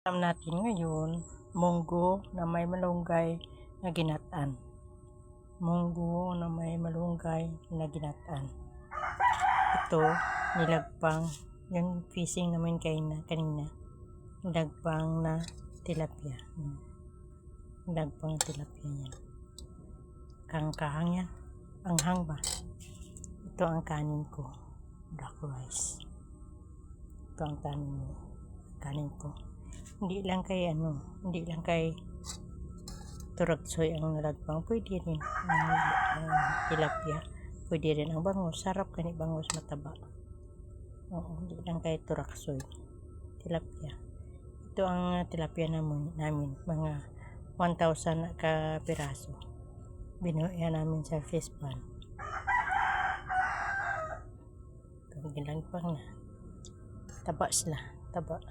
Alam natin ngayon, munggo na may malunggay na ginataan. Munggo na may malunggay na ginataan. Ito, nilagpang, yung fishing namin kanina. Nilagpang na tilapia. Nilagpang na tilapia yan. Kahang yan. Anghang ba? Ito ang kanin ko. Black rice. Ito ang kanin ko. Hindi lang kay turagsoy ang nalagpang, pwede rin ang tilapia, pwede rin ang bangus. Sarap kani bangus, mataba. Oo, hindi lang kay turaksoy, tilapia. Ito ang tilapia namin mga 1,000 ka piraso. Binuya namin sa fish pan. Ito, ginagpang na. Taba sila, taba.